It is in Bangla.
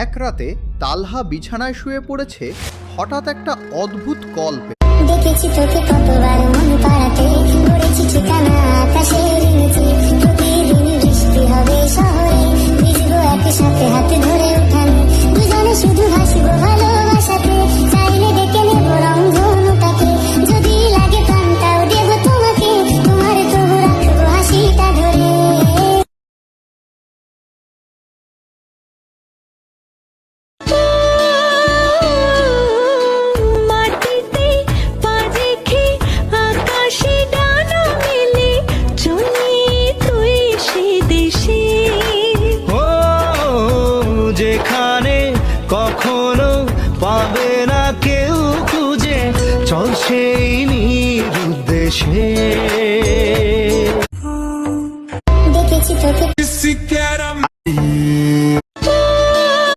এক রাতে তালহা বিছানায় শুয়ে পড়েছে। হঠাৎ একটা অদ্ভুত কল পেল। দেখেছি তোকে কতবার মন পাড়াতে, গড়েছি ঠিকানা আকাশের নিচে। প্রতিদিন বৃষ্টি হবে শহরে, ভিজবো একসাথে হাতে ধরে উঠানে। দুজনে শুধু হাসবো ভালোবাসাতে, চাইলে ডেকে নেবো রংধনুটাকে। যদি লাগে প্রাণটাও দেবো তোমাকে, তোমার তবু রাখবো হাসিটা ধরে। মাটিতে পা রেখে আকাশে ডানা মেলে চলি তুই সে দেশে। ও যেখানে কখনো পাবে না কেউ খুঁজে, চল সেই নিরুদ্দেশে।